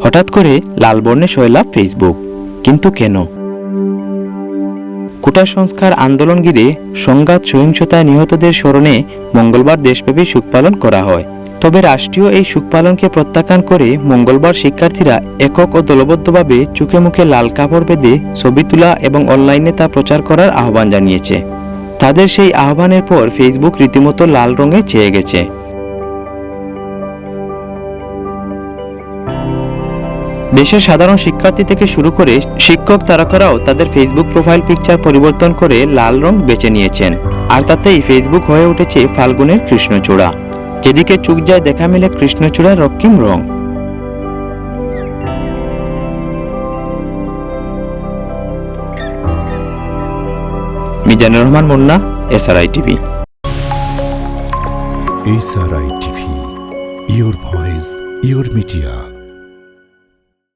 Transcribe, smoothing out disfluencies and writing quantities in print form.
হঠাৎ করে লাল বর্ণে সয়লাভ ফেসবুক, কিন্তু কেন? কোটা সংস্কার আন্দোলন ঘিরে সংঘাত সহিংসতায় নিহতদের স্মরণে মঙ্গলবার দেশব্যাপী শোক পালন করা হয়। তবে রাষ্ট্রীয় এই শোক পালনকে প্রত্যাখ্যান করে মঙ্গলবার শিক্ষার্থীরা একক ও দলবদ্ধভাবে চোখে মুখে লাল কাপড় বেঁধে ছবি তোলা এবং অনলাইনে তা প্রচার করার আহ্বান জানিয়েছে। তাদের সেই আহ্বানের পর ফেসবুক রীতিমতো লাল রঙে ছেয়ে গেছে। দেশের সাধারণ শিক্ষার্থী থেকে শুরু করে শিক্ষক তারকারাও তাদের ফেসবুক প্রোফাইল পিকচার পরিবর্তন করে লাল রং বেছে নিয়েছেন। আর তাতেই ফেসবুক হয়ে উঠেছে ফাল্গুনের কৃষ্ণচূড়া। যেদিকে চোখ যায় দেখা মেলে কৃষ্ণচূড়ার রক্তিম রং। Mizanur Rahman Munna, SRI TV. SRI TV, your voice, your media।